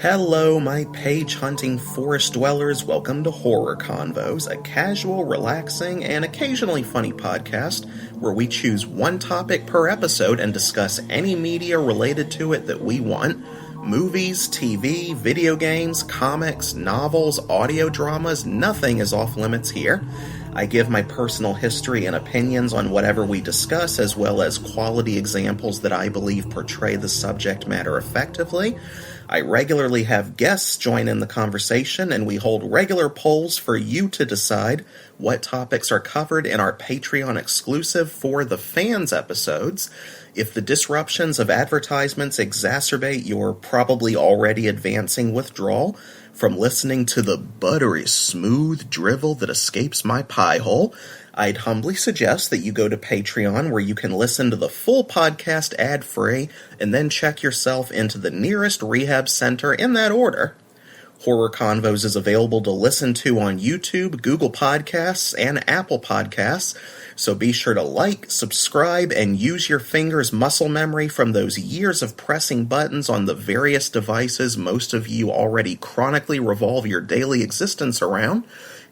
Hello, my page-hunting forest dwellers. Welcome to Horror Convos, a casual, relaxing, and occasionally funny podcast where we choose one topic per episode and discuss any media related to it that we want. Movies, TV, video games, comics, novels, audio dramas, nothing is off limits here. I give my personal history and opinions on whatever we discuss, as well as quality examples that I believe portray the subject matter effectively. I regularly have guests join in the conversation, and we hold regular polls for you to decide what topics are covered in our Patreon exclusive For the Fans episodes. If the disruptions of advertisements exacerbate your probably already advancing withdrawal from listening to the buttery smooth drivel that escapes my pie hole, I'd humbly suggest that you go to Patreon, where you can listen to the full podcast ad-free and then check yourself into the nearest rehab center in that order. Horror Convos is available to listen to on YouTube, Google Podcasts, and Apple Podcasts, so be sure to like, subscribe, and use your fingers' muscle memory from those years of pressing buttons on the various devices most of you already chronically revolve your daily existence around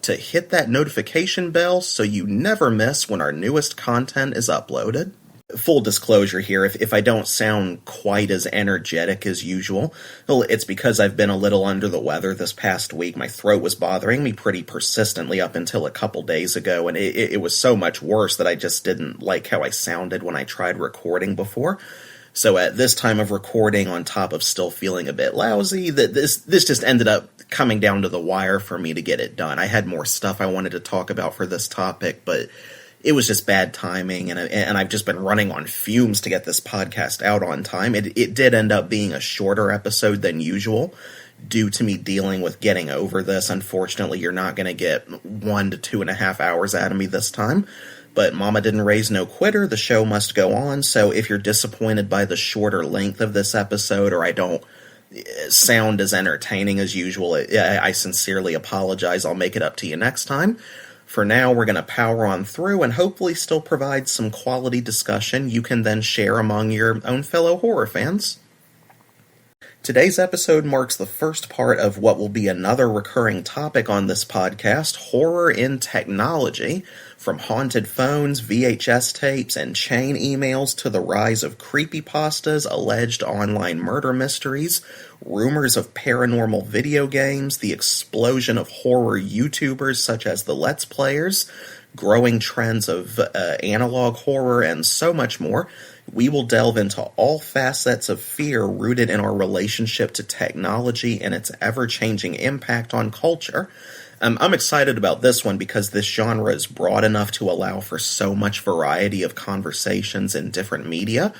to hit that notification bell so you never miss when our newest content is uploaded. Full disclosure here, if I don't sound quite as energetic as usual, well, it's because I've been a little under the weather this past week. My throat was bothering me pretty persistently up until a couple days ago, and it was so much worse that I just didn't like how I sounded when I tried recording before. So at this time of recording, on top of still feeling a bit lousy, that this just ended up coming down to the wire for me to get it done. I had more stuff I wanted to talk about for this topic, but it was just bad timing, and I've just been running on fumes to get this podcast out on time. It did end up being a shorter episode than usual due to me dealing with getting over this. Unfortunately, you're not going to get 1 to 2.5 hours out of me this time. But Mama didn't raise no quitter, the show must go on, so if you're disappointed by the shorter length of this episode, or I don't sound as entertaining as usual, I sincerely apologize. I'll make it up to you next time. For now, we're going to power on through and hopefully still provide some quality discussion you can then share among your own fellow horror fans. Today's episode marks the first part of what will be another recurring topic on this podcast, horror in technology. From haunted phones, VHS tapes, and chain emails to the rise of creepypastas, alleged online murder mysteries, rumors of paranormal video games, the explosion of horror YouTubers such as the Let's Players, growing trends of analog horror, and so much more, we will delve into all facets of fear rooted in our relationship to technology and its ever-changing impact on culture. I'm excited about this one because this genre is broad enough to allow for so much variety of conversations in different media.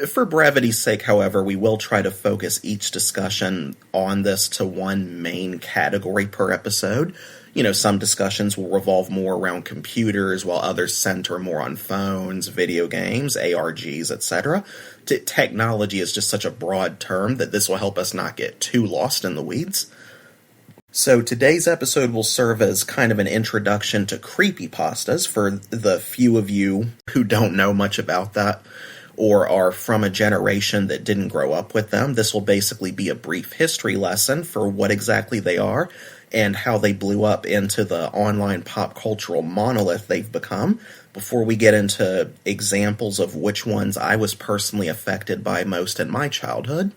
For brevity's sake, however, we will try to focus each discussion on this to one main category per episode. You know, some discussions will revolve more around computers, while others center more on phones, video games, ARGs, etc. Technology is just such a broad term that this will help us not get too lost in the weeds. So today's episode will serve as kind of an introduction to creepypastas for the few of you who don't know much about that or are from a generation that didn't grow up with them. This will basically be a brief history lesson for what exactly they are and how they blew up into the online pop cultural monolith they've become, before we get into examples of which ones I was personally affected by most in my childhood.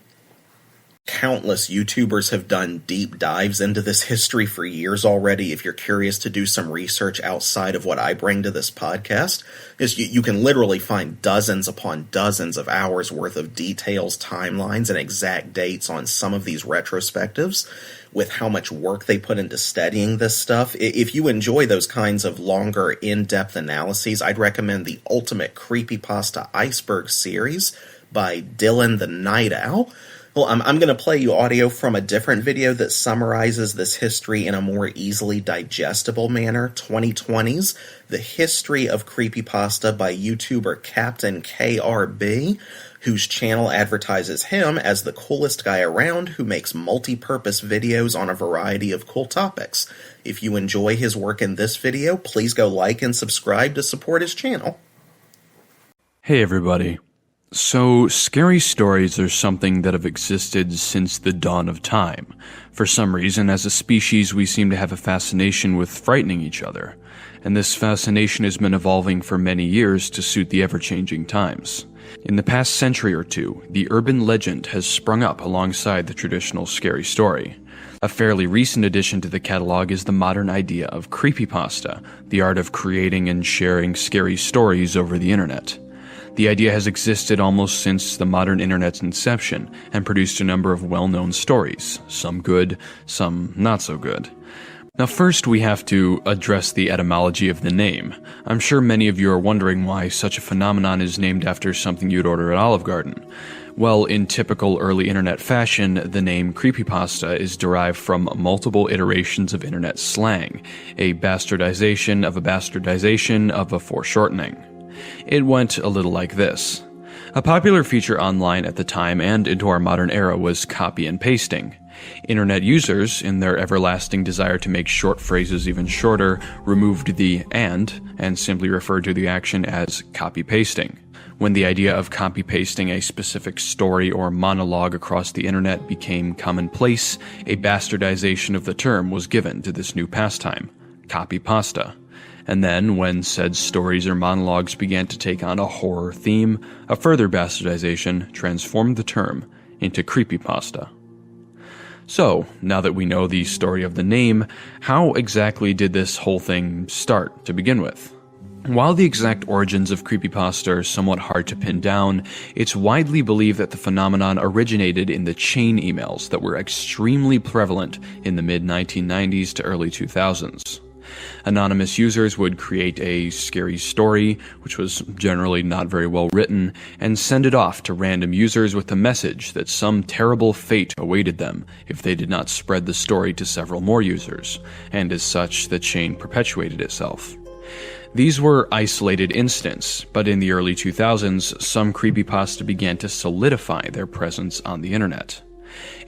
Countless YouTubers have done deep dives into this history for years already. If you're curious to do some research outside of what I bring to this podcast, is you can literally find dozens upon dozens of hours worth of details, timelines, and exact dates on some of these retrospectives with how much work they put into studying this stuff. If you enjoy those kinds of longer, in-depth analyses, I'd recommend the Ultimate Creepypasta Iceberg series by Dylan the Night Owl. Well, I'm going to play you audio from a different video that summarizes this history in a more easily digestible manner. 2020's The History of Creepypasta by YouTuber Captain KRB, whose channel advertises him as the coolest guy around who makes multi-purpose videos on a variety of cool topics. If you enjoy his work in this video, please go like and subscribe to support his channel. Hey everybody. So, scary stories are something that have existed since the dawn of time. For some reason, as a species, we seem to have a fascination with frightening each other, and this fascination has been evolving for many years to suit the ever-changing times. In the past century or two, the urban legend has sprung up alongside the traditional scary story. A fairly recent addition to the catalog is the modern idea of creepypasta, the art of creating and sharing scary stories over the internet. The idea has existed almost since the modern internet's inception and produced a number of well-known stories, some good, some not so good. Now first we have to address the etymology of the name. I'm sure many of you are wondering why such a phenomenon is named after something you'd order at Olive Garden. Well, in typical early internet fashion, the name creepypasta is derived from multiple iterations of internet slang, a bastardization of a bastardization of a foreshortening. It went a little like this. A popular feature online at the time and into our modern era was copy and pasting. Internet users, in their everlasting desire to make short phrases even shorter, removed the and simply referred to the action as copy-pasting. When the idea of copy-pasting a specific story or monologue across the internet became commonplace, a bastardization of the term was given to this new pastime, copypasta. And then, when said stories or monologues began to take on a horror theme, a further bastardization transformed the term into creepypasta. So, now that we know the story of the name, how exactly did this whole thing start to begin with? While the exact origins of creepypasta are somewhat hard to pin down, it's widely believed that the phenomenon originated in the chain emails that were extremely prevalent in the mid-1990s to early 2000s. Anonymous users would create a scary story, which was generally not very well written, and send it off to random users with the message that some terrible fate awaited them if they did not spread the story to several more users, and as such, the chain perpetuated itself. These were isolated incidents, but in the early 2000s, some creepypasta began to solidify their presence on the internet.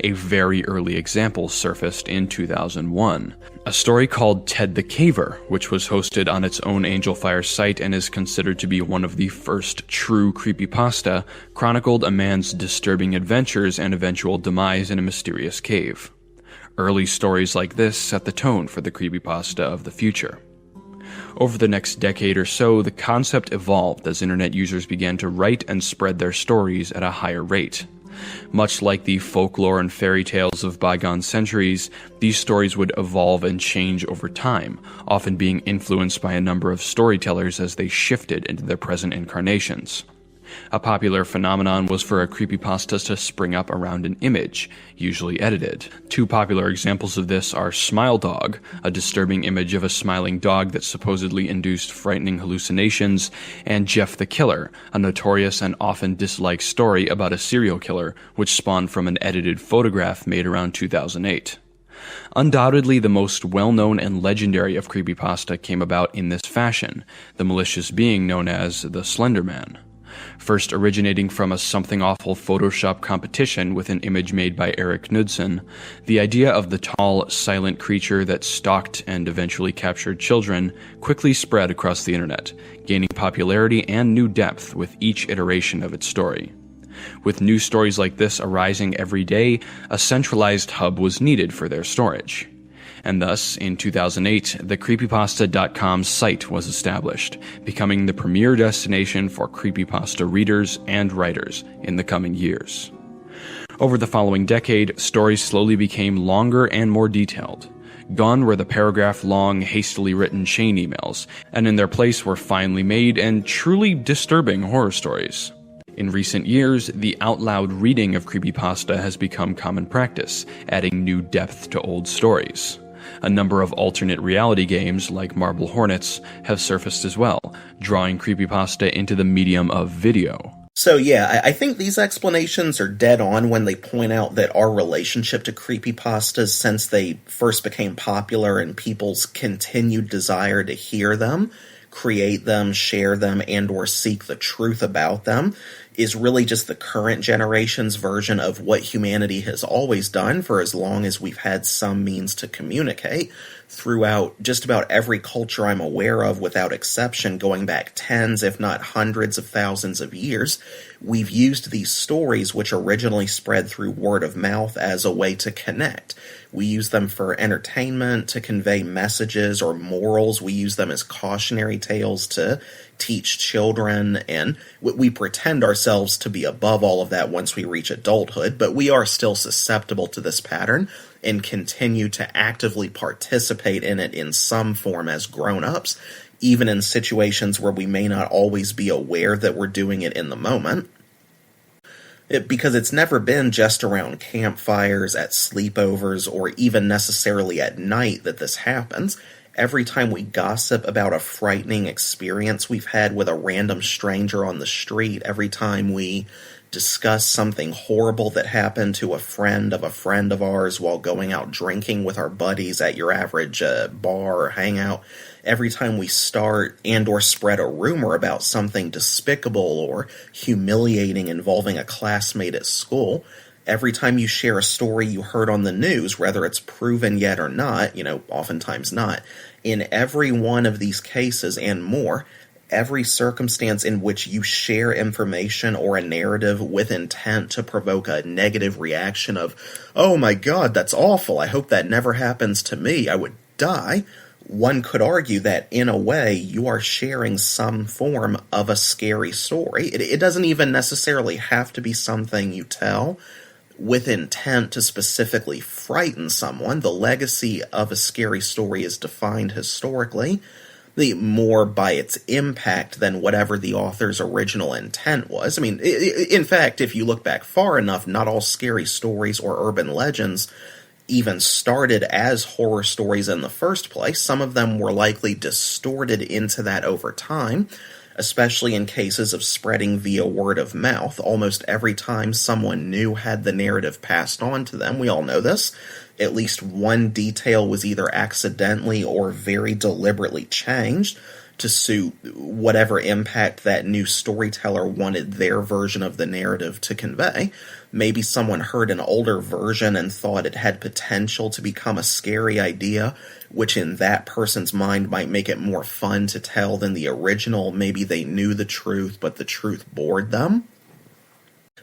A very early example surfaced in 2001. A story called Ted the Caver, which was hosted on its own Angelfire site and is considered to be one of the first true creepypasta, chronicled a man's disturbing adventures and eventual demise in a mysterious cave. Early stories like this set the tone for the creepypasta of the future. Over the next decade or so, the concept evolved as internet users began to write and spread their stories at a higher rate. Much like the folklore and fairy tales of bygone centuries, these stories would evolve and change over time, often being influenced by a number of storytellers as they shifted into their present incarnations. A popular phenomenon was for a creepypasta to spring up around an image, usually edited. Two popular examples of this are Smile Dog, a disturbing image of a smiling dog that supposedly induced frightening hallucinations, and Jeff the Killer, a notorious and often disliked story about a serial killer, which spawned from an edited photograph made around 2008. Undoubtedly, the most well-known and legendary of creepypasta came about in this fashion, the malicious being known as the Slenderman. First originating from a something awful Photoshop competition with an image made by Eric Knudsen, the idea of the tall, silent creature that stalked and eventually captured children quickly spread across the internet, gaining popularity and new depth with each iteration of its story. With new stories like this arising every day, a centralized hub was needed for their storage. And thus, in 2008, the Creepypasta.com site was established, becoming the premier destination for creepypasta readers and writers in the coming years. Over the following decade, stories slowly became longer and more detailed. Gone were the paragraph-long, hastily written chain emails, and in their place were finely made and truly disturbing horror stories. In recent years, the out-loud reading of creepypasta has become common practice, adding new depth to old stories. A number of alternate reality games, like Marble Hornets, have surfaced as well, drawing creepypasta into the medium of video. So yeah, I think these explanations are dead on when they point out that our relationship to creepypastas since they first became popular and people's continued desire to hear them, create them, share them, and or seek the truth about them is really just the current generation's version of what humanity has always done for as long as we've had some means to communicate throughout just about every culture I'm aware of, without exception, going back tens, if not hundreds of thousands of years. We've used these stories, which originally spread through word of mouth, as a way to connect. We use them for entertainment, to convey messages or morals. We use them as cautionary tales to teach children, and we pretend ourselves to be above all of that once we reach adulthood, but we are still susceptible to this pattern and continue to actively participate in it in some form as grown-ups, even in situations where we may not always be aware that we're doing it in the moment. Because it's never been just around campfires, at sleepovers, or even necessarily at night that this happens. Every time we gossip about a frightening experience we've had with a random stranger on the street, every time we discuss something horrible that happened to a friend of ours while going out drinking with our buddies at your average bar or hangout, every time we start and or spread a rumor about something despicable or humiliating involving a classmate at school, every time you share a story you heard on the news, whether it's proven yet or not, oftentimes not, in every one of these cases and more, every circumstance in which you share information or a narrative with intent to provoke a negative reaction of, oh my god, that's awful, I hope that never happens to me, I would die, one could argue that, in a way, you are sharing some form of a scary story. It doesn't even necessarily have to be something you tell with intent to specifically frighten someone. The legacy of a scary story is defined historically more by its impact than whatever the author's original intent was. I mean, in fact, if you look back far enough, not all scary stories or urban legends even started as horror stories in the first place. Some of them were likely distorted into that over time, especially in cases of spreading via word of mouth. Almost every time someone new had the narrative passed on to them, we all know this, at least one detail was either accidentally or very deliberately changed to suit whatever impact that new storyteller wanted their version of the narrative to convey. Maybe someone heard an older version and thought it had potential to become a scary idea, which in that person's mind might make it more fun to tell than the original. Maybe they knew the truth, but the truth bored them.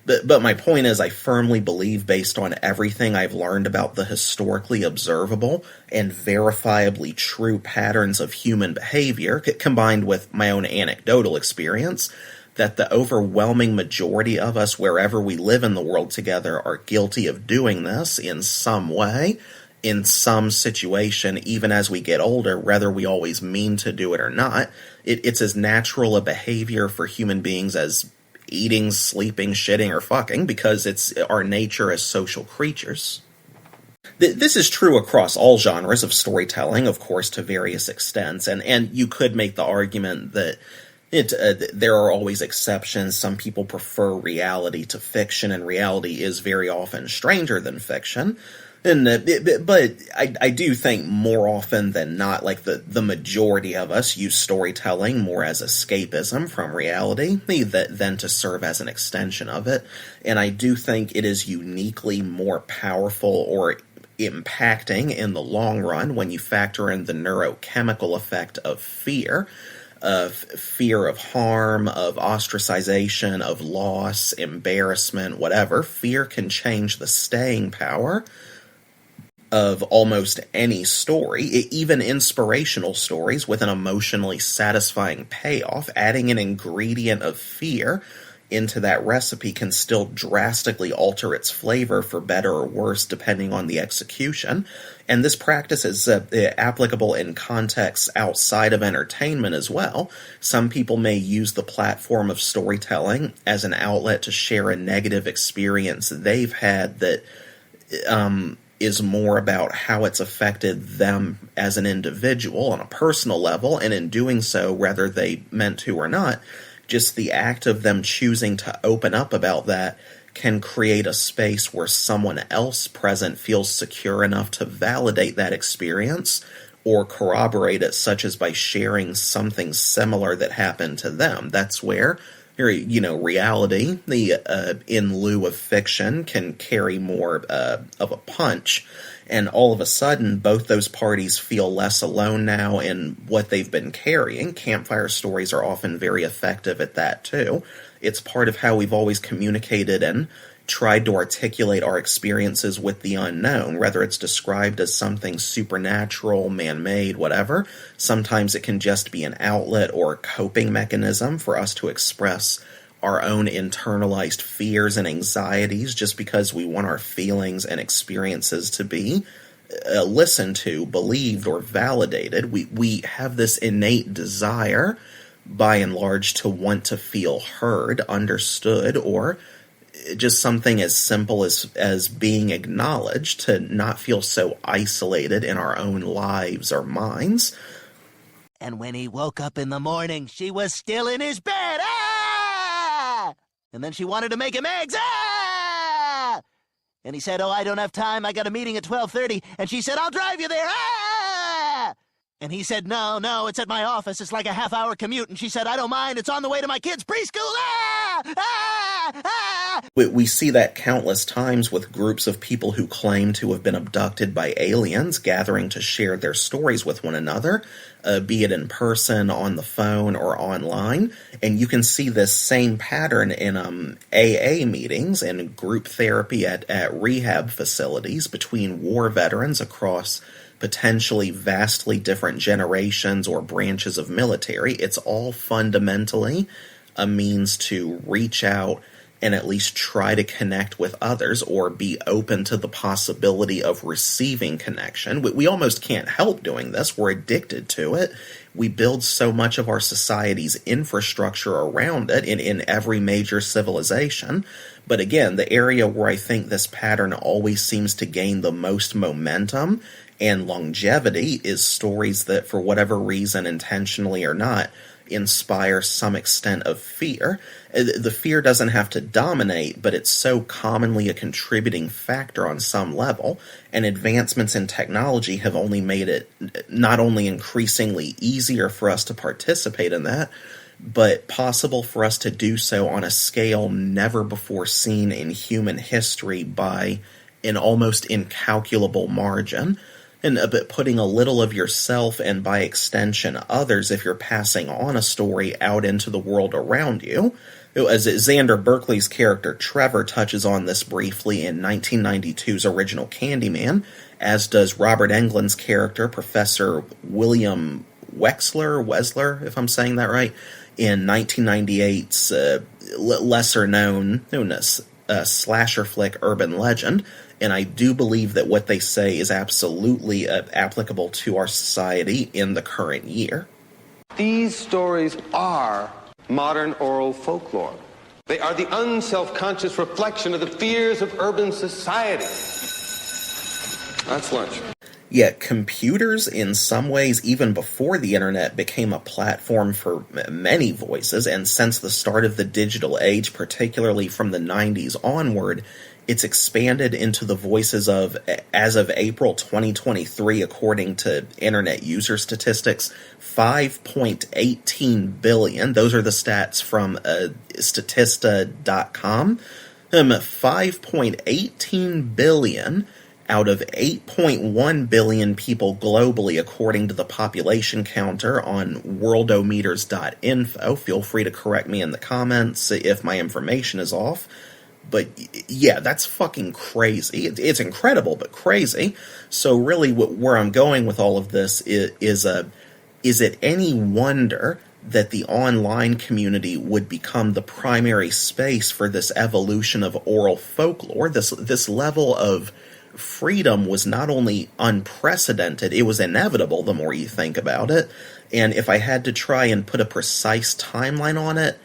But my point is, I firmly believe, based on everything I've learned about the historically observable and verifiably true patterns of human behavior, combined with my own anecdotal experience, that the overwhelming majority of us, wherever we live in the world together, are guilty of doing this in some way, in some situation, even as we get older, whether we always mean to do it or not. It's as natural a behavior for human beings as eating, sleeping, shitting, or fucking, because it's our nature as social creatures. This is true across all genres of storytelling, of course, to various extents, and you could make the argument that there are always exceptions. Some people prefer reality to fiction, and reality is very often stranger than fiction. But I do think more often than not, like the majority of us use storytelling more as escapism from reality than to serve as an extension of it. And I do think it is uniquely more powerful or impacting in the long run when you factor in the neurochemical effect of fear of harm, of ostracization, of loss, embarrassment, whatever. Fear can change the staying power of almost any story, even inspirational stories with an emotionally satisfying payoff. Adding an ingredient of fear into that recipe can still drastically alter its flavor for better or worse depending on the execution. And this practice is applicable in contexts outside of entertainment as well. Some people may use the platform of storytelling as an outlet to share a negative experience they've had that is more about how it's affected them as an individual on a personal level, and in doing so, whether they meant to or not, just the act of them choosing to open up about that can create a space where someone else present feels secure enough to validate that experience or corroborate it, such as by sharing something similar that happened to them. That's where reality, in lieu of fiction, can carry more of a punch. And all of a sudden, both those parties feel less alone now in what they've been carrying. Campfire stories are often very effective at that, too. It's part of how we've always communicated and tried to articulate our experiences with the unknown, whether it's described as something supernatural, man-made, whatever. Sometimes it can just be an outlet or a coping mechanism for us to express our own internalized fears and anxieties just because we want our feelings and experiences to be listened to, believed, or validated. We have this innate desire, by and large, to want to feel heard, understood, or just something as simple as being acknowledged, to not feel so isolated in our own lives or minds. And when he woke up in the morning, she was still in his bed. Ah! And then she wanted to make him eggs. Ah! And he said, "Oh, I don't have time. I got a meeting at 12:30. And she said, "I'll drive you there." Ah! And he said, No, it's at my office. It's like a half-hour commute. And she said, "I don't mind. It's on the way to my kids' preschool." Ah! Ah! Ah! We see that countless times with groups of people who claim to have been abducted by aliens gathering to share their stories with one another, be it in person, on the phone, or online. And you can see this same pattern in AA meetings and group therapy at rehab facilities between war veterans across potentially vastly different generations or branches of military. It's all fundamentally a means to reach out and at least try to connect with others, or be open to the possibility of receiving connection. We almost can't help doing this. We're addicted to it. We build so much of our society's infrastructure around it in every major civilization. But again, the area where I think this pattern always seems to gain the most momentum and longevity is stories that, for whatever reason, intentionally or not, inspire some extent of fear. The fear doesn't have to dominate, but it's so commonly a contributing factor on some level, and advancements in technology have only made it not only increasingly easier for us to participate in that, but possible for us to do so on a scale never before seen in human history by an almost incalculable margin. And putting a little of yourself, and by extension others, if you're passing on a story, out into the world around you. As Xander Berkeley's character Trevor touches on this briefly in 1992's original Candyman, as does Robert Englund's character Professor William Wexler, if I'm saying that right, in 1998's lesser-known slasher flick Urban Legend. And I do believe that what they say is absolutely applicable to our society in the current year. These stories are modern oral folklore. They are the unself-conscious reflection of the fears of urban society. That's lunch. Yet computers, in some ways, even before the internet, became a platform for many voices, and since the start of the digital age, particularly from the 90s onward, it's expanded into the voices of, as of April 2023, according to internet user statistics, 5.18 billion. Those are the stats from Statista.com. 5.18 billion out of 8.1 billion people globally, according to the population counter on worldometers.info. Feel free to correct me in the comments if my information is off. But yeah, that's fucking crazy. It's incredible, but crazy. So really where I'm going with all of this is it any wonder that the online community would become the primary space for this evolution of oral folklore? This level of freedom was not only unprecedented, it was inevitable the more you think about it. And if I had to try and put a precise timeline on it,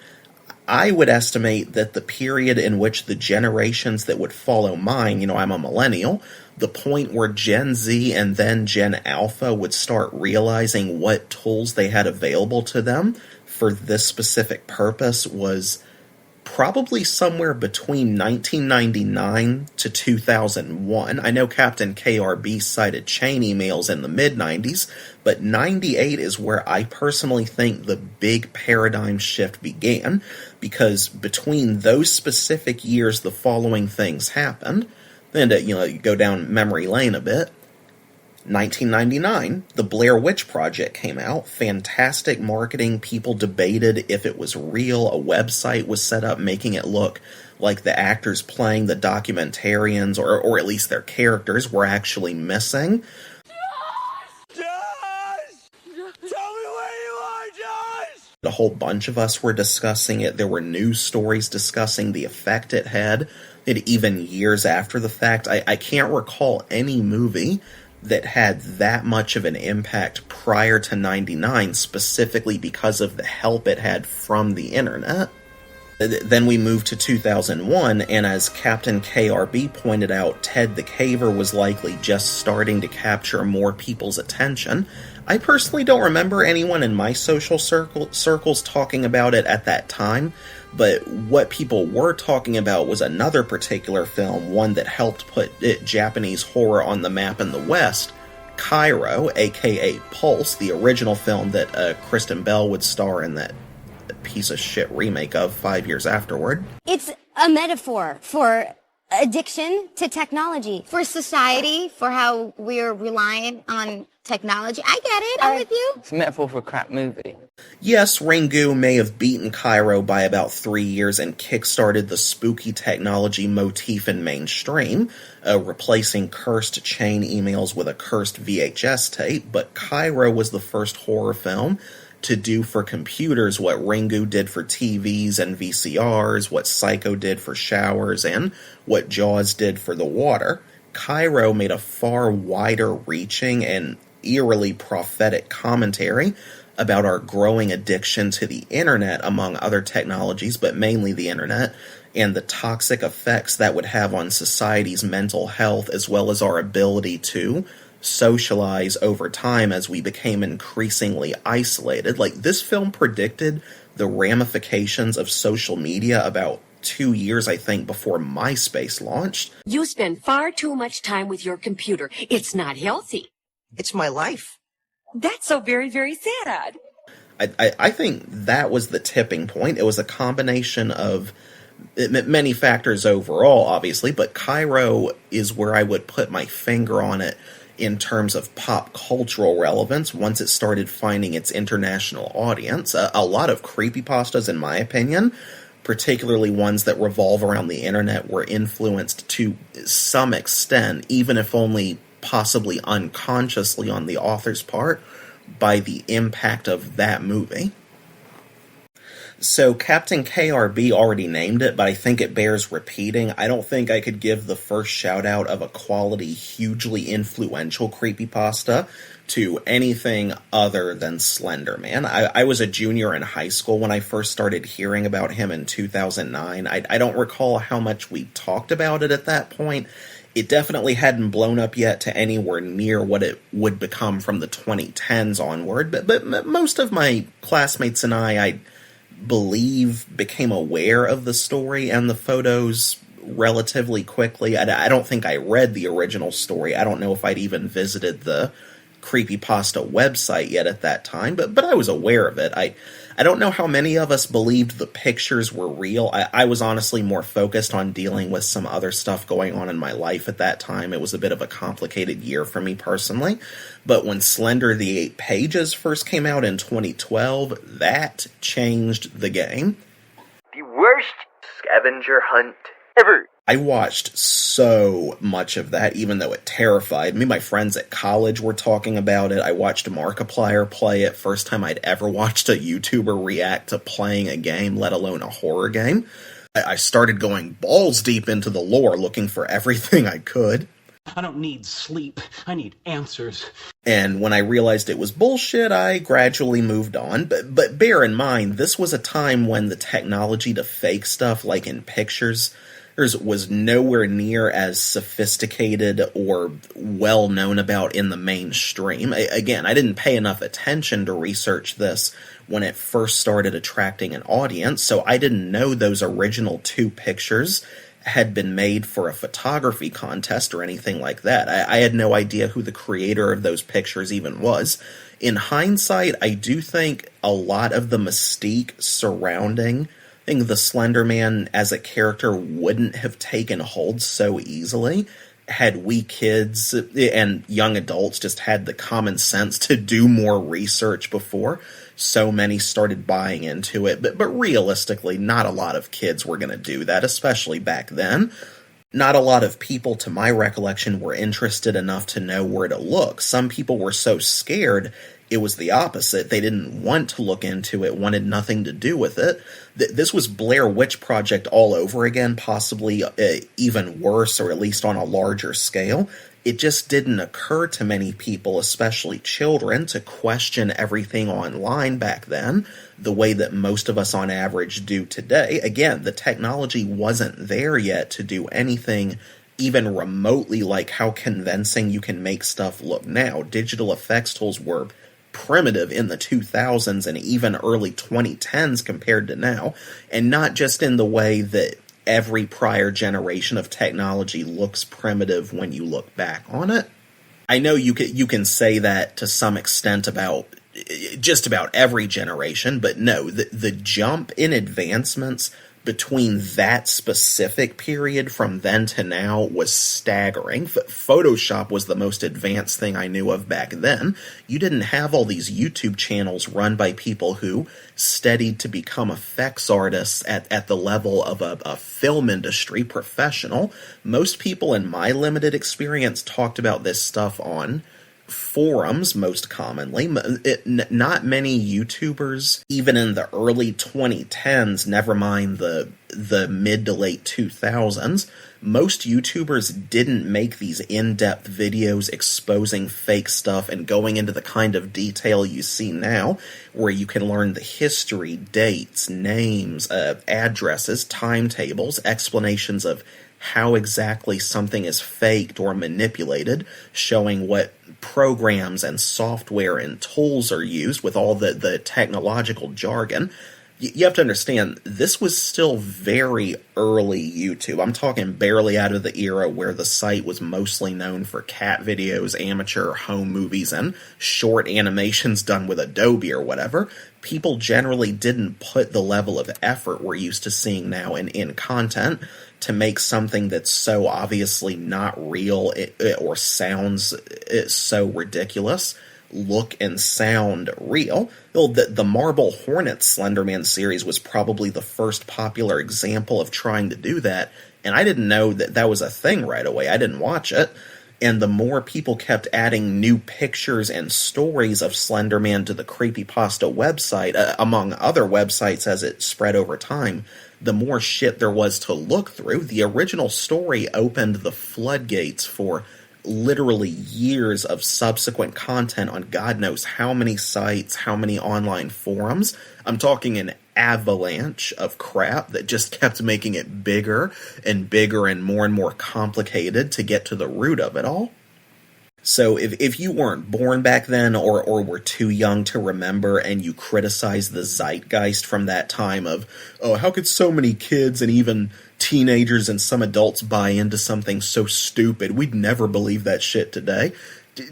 I would estimate that the period in which the generations that would follow mine, I'm a millennial, the point where Gen Z and then Gen Alpha would start realizing what tools they had available to them for this specific purpose was probably somewhere between 1999 to 2001. I know Captain KRB cited chain emails in the mid-90s, but 98 is where I personally think the big paradigm shift began, because between those specific years the following things happened. Then you go down memory lane a bit. 1999, the Blair Witch Project came out. Fantastic marketing. People debated if it was real. A website was set up making it look like the actors playing the documentarians, or at least their characters, were actually missing. Josh! Tell me where you are, Josh! A whole bunch of us were discussing it. There were news stories discussing the effect it had. Even years after the fact. I can't recall any movie that had that much of an impact prior to 99, specifically because of the help it had from the internet. Then we moved to 2001, and as Captain KRB pointed out, Ted the Caver was likely just starting to capture more people's attention. I personally don't remember anyone in my social circles talking about it at that time, but what people were talking about was another particular film, one that helped put Japanese horror on the map in the West, Cairo, aka Pulse, the original film that Kristen Bell would star in that piece of shit remake of 5 years afterward. It's a metaphor for addiction to technology, for society, for how we're reliant on technology. I get it. I'm with you. It's a metaphor for a crap movie. Yes, Ringu may have beaten Cairo by about 3 years and kickstarted the spooky technology motif in mainstream, replacing cursed chain emails with a cursed VHS tape, but Cairo was the first horror film to do for computers what Ringu did for TVs and VCRs, what Psycho did for showers, and what Jaws did for the water. Cairo made a far wider-reaching and eerily prophetic commentary about our growing addiction to the internet, among other technologies, but mainly the internet, and the toxic effects that would have on society's mental health, as well as our ability to socialize over time as we became increasingly isolated. Like, this film predicted the ramifications of social media about 2 years, I think, before MySpace launched. You spend far too much time with your computer. It's not healthy. It's my life. That's so very, very sad. I think that was the tipping point. It was a combination of many factors overall, obviously, but Cairo is where I would put my finger on it in terms of pop cultural relevance once it started finding its international audience. A lot of creepypastas, in my opinion, particularly ones that revolve around the internet, were influenced to some extent, even if only possibly unconsciously on the author's part, by the impact of that movie. So Captain KRB already named it, but I think it bears repeating. I don't think I could give the first shout-out of a quality, hugely influential creepypasta to anything other than Slenderman. I was a junior in high school when I first started hearing about him in 2009. I don't recall how much we talked about it at that point. It definitely hadn't blown up yet to anywhere near what it would become from the 2010s onward, but most of my classmates and I believe became aware of the story and the photos relatively quickly. I don't think I read the original story. I don't know if I'd even visited the Creepypasta website yet at that time, but I was aware of it. I don't know how many of us believed the pictures were real. I was honestly more focused on dealing with some other stuff going on in my life at that time. It was a bit of a complicated year for me personally. But when Slender the 8 Pages first came out in 2012, that changed the game. The worst scavenger hunt ever. I watched so much of that, even though it terrified me. My friends at college were talking about it. I watched Markiplier play it. First time I'd ever watched a YouTuber react to playing a game, let alone a horror game. I started going balls deep into the lore, looking for everything I could. I don't need sleep. I need answers. And when I realized it was bullshit, I gradually moved on. But bear in mind, this was a time when the technology to fake stuff, like in pictures, was nowhere near as sophisticated or well known about in the mainstream. Again, I didn't pay enough attention to research this when it first started attracting an audience, so I didn't know those original 2 pictures had been made for a photography contest or anything like that. I had no idea who the creator of those pictures even was. In hindsight, I do think a lot of the mystique surrounding the Slenderman as a character wouldn't have taken hold so easily had we kids and young adults just had the common sense to do more research before so many started buying into it. But realistically, not a lot of kids were going to do that, especially back then. Not a lot of people, to my recollection, were interested enough to know where to look. Some people were so scared it was the opposite. They didn't want to look into it, wanted nothing to do with it. This was Blair Witch Project all over again, possibly even worse, or at least on a larger scale. It just didn't occur to many people, especially children, to question everything online back then the way that most of us on average do today. Again, the technology wasn't there yet to do anything even remotely like how convincing you can make stuff look now. Digital effects tools were primitive in the 2000s and even early 2010s compared to now, and not just in the way that every prior generation of technology looks primitive when you look back on it. I know you can say that to some extent about just about every generation, but no, the jump in advancements between that specific period from then to now was staggering. Photoshop was the most advanced thing I knew of back then. You didn't have all these YouTube channels run by people who studied to become effects artists at the level of a film industry professional. Most people in my limited experience talked about this stuff on forums most commonly. Not many YouTubers, even in the early 2010s, never mind the mid to late 2000s, most YouTubers didn't make these in-depth videos exposing fake stuff and going into the kind of detail you see now, where you can learn the history, dates, names, addresses, timetables, explanations of how exactly something is faked or manipulated, showing what programs and software and tools are used with all the technological jargon. You have to understand, this was still very early YouTube. I'm talking barely out of the era where the site was mostly known for cat videos, amateur home movies, and short animations done with Adobe or whatever. People generally didn't put the level of effort we're used to seeing now in content to make something that's so obviously not real or sounds so ridiculous look and sound real. The Marble Hornets Slenderman series was probably the first popular example of trying to do that, and I didn't know that was a thing right away. I didn't watch it. And the more people kept adding new pictures and stories of Slenderman to the Creepypasta website, among other websites as it spread over time, the more shit there was to look through. The original story opened the floodgates for literally years of subsequent content on God knows how many sites, how many online forums. I'm talking an avalanche of crap that just kept making it bigger and bigger and more complicated to get to the root of it all. So if you weren't born back then or were too young to remember and you criticize the zeitgeist from that time of, oh, how could so many kids and even teenagers and some adults buy into something so stupid? We'd never believe that shit today.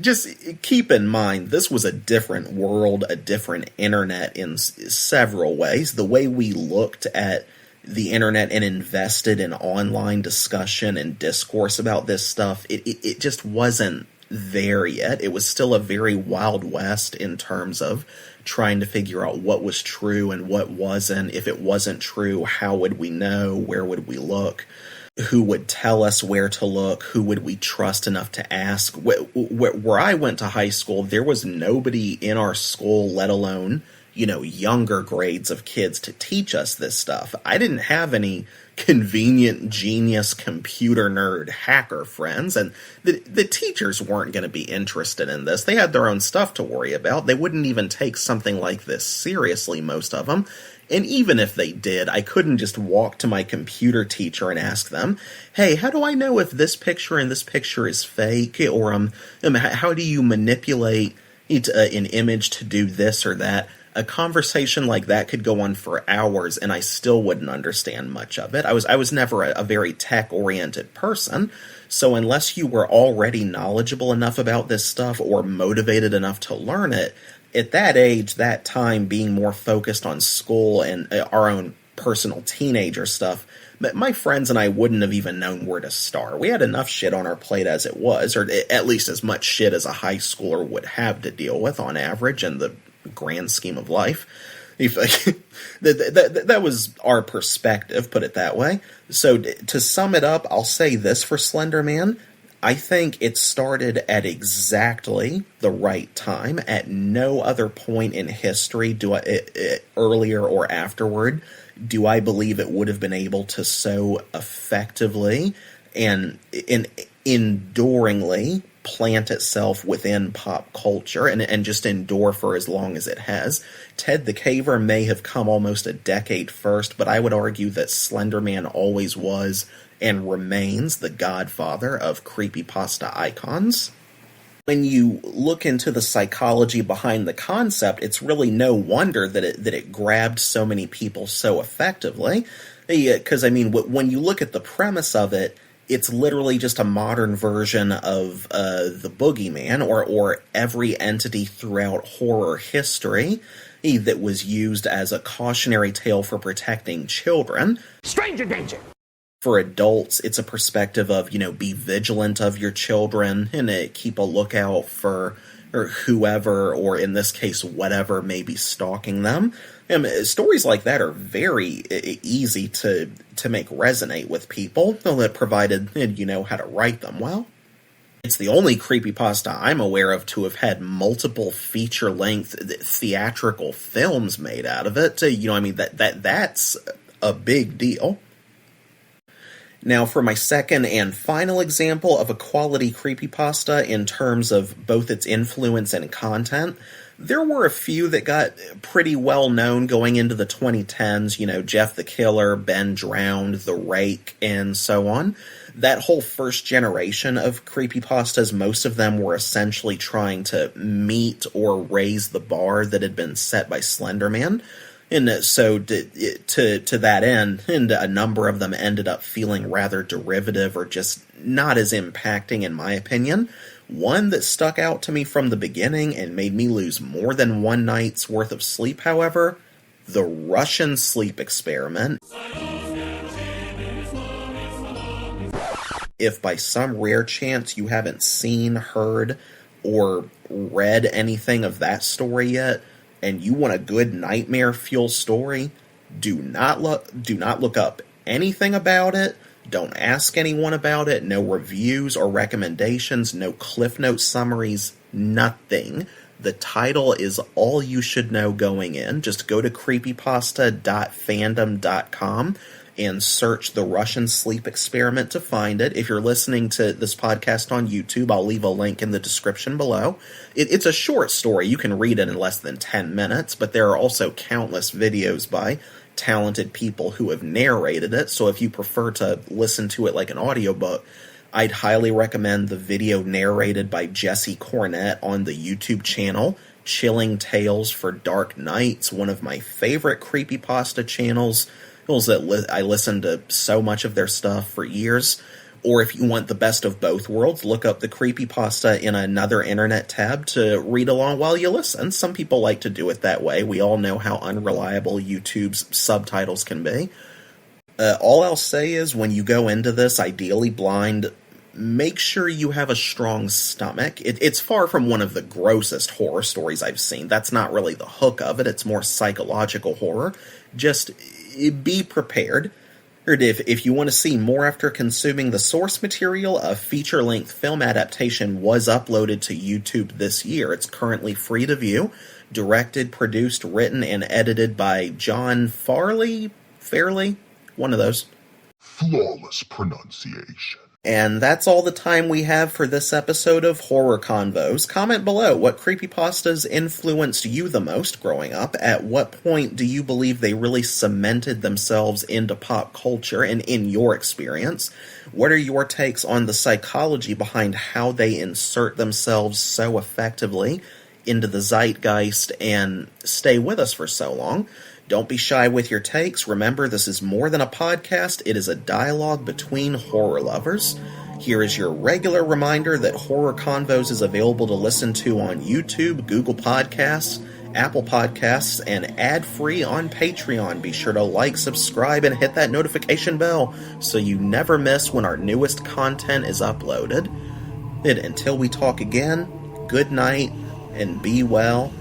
Just keep in mind, this was a different world, a different internet in several ways. The way we looked at the internet and invested in online discussion and discourse about this stuff, it just wasn't there yet. It was still a very Wild West in terms of trying to figure out what was true and what wasn't. If it wasn't true, how would we know? Where would we look? Who would tell us where to look? Who would we trust enough to ask? Where I went to high school, there was nobody in our school, let alone, younger grades of kids to teach us this stuff. I didn't have any convenient genius computer nerd hacker friends, and the teachers weren't going to be interested in this. They had their own stuff to worry about. They wouldn't even take something like this seriously, most of them. And even if they did, I couldn't just walk to my computer teacher and ask them, hey, how do I know if this picture and this picture is fake? Or how do you manipulate an image to do this or that? A conversation like that could go on for hours, and I still wouldn't understand much of it. I was never a very tech-oriented person, so unless you were already knowledgeable enough about this stuff or motivated enough to learn it, at that age, that time, being more focused on school and our own personal teenager stuff, my friends and I wouldn't have even known where to start. We had enough shit on our plate as it was, or at least as much shit as a high schooler would have to deal with on average in the grand scheme of life. That was our perspective, put it that way. So to sum it up, I'll say this for Slenderman. I think it started at exactly the right time. At no other point in history, earlier or afterward, do I believe it would have been able to so effectively and enduringly plant itself within pop culture and just endure for as long as it has. Ted the Caver may have come almost a decade first, but I would argue that Slenderman always was and remains the godfather of creepypasta icons. When you look into the psychology behind the concept, it's really no wonder that it grabbed so many people so effectively. Because, when you look at the premise of it, it's literally just a modern version of the boogeyman or every entity throughout horror history that was used as a cautionary tale for protecting children. Stranger danger! For adults, it's a perspective of, be vigilant of your children and keep a lookout for whoever, or in this case, whatever may be stalking them. Stories like that are very easy to make resonate with people, provided you know how to write them well. It's the only creepypasta I'm aware of to have had multiple feature-length theatrical films made out of it. That's a big deal. Now, for my second and final example of a quality creepypasta in terms of both its influence and content, there were a few that got pretty well known going into the 2010s, Jeff the Killer, Ben Drowned, The Rake, and so on. That whole first generation of creepypastas, most of them were essentially trying to meet or raise the bar that had been set by Slenderman. And so to that end, and a number of them ended up feeling rather derivative or just not as impacting in my opinion. One that stuck out to me from the beginning and made me lose more than one night's worth of sleep, however, the Russian sleep experiment. If by some rare chance you haven't seen, heard, or read anything of that story yet, and you want a good nightmare fuel story, do not look up anything about it. Don't ask anyone about it. No reviews or recommendations, no Cliff Note summaries, nothing. The title is all you should know going in. Just go to creepypasta.fandom.com and search the Russian sleep experiment to find it. If you're listening to this podcast on YouTube, I'll leave a link in the description below. It's a short story. You can read it in less than 10 minutes, but there are also countless videos by talented people who have narrated it, so if you prefer to listen to it like an audiobook, I'd highly recommend the video narrated by Jesse Cornett on the YouTube channel Chilling Tales for Dark Nights, one of my favorite creepypasta channels. I listened to so much of their stuff for years. Or if you want the best of both worlds, look up the creepypasta in another internet tab to read along while you listen. Some people like to do it that way. We all know how unreliable YouTube's subtitles can be. All I'll say is when you go into this, ideally blind, make sure you have a strong stomach. It's far from one of the grossest horror stories I've seen. That's not really the hook of it. It's more psychological horror. Just be prepared. If you want to see more after consuming the source material, a feature-length film adaptation was uploaded to YouTube this year. It's currently free to view. Directed, produced, written, and edited by John Fairley? One of those. Flawless pronunciation. And that's all the time we have for this episode of Horror Convos. Comment below what creepypastas influenced you the most growing up. At what point do you believe they really cemented themselves into pop culture and in your experience? What are your takes on the psychology behind how they insert themselves so effectively into the zeitgeist and stay with us for so long? Don't be shy with your takes. Remember, this is more than a podcast. It is a dialogue between horror lovers. Here is your regular reminder that Horror Convos is available to listen to on YouTube, Google Podcasts, Apple Podcasts, and ad-free on Patreon. Be sure to like, subscribe, and hit that notification bell so you never miss when our newest content is uploaded. And until we talk again, good night and be well.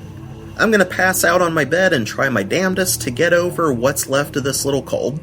I'm going to pass out on my bed and try my damnedest to get over what's left of this little cold.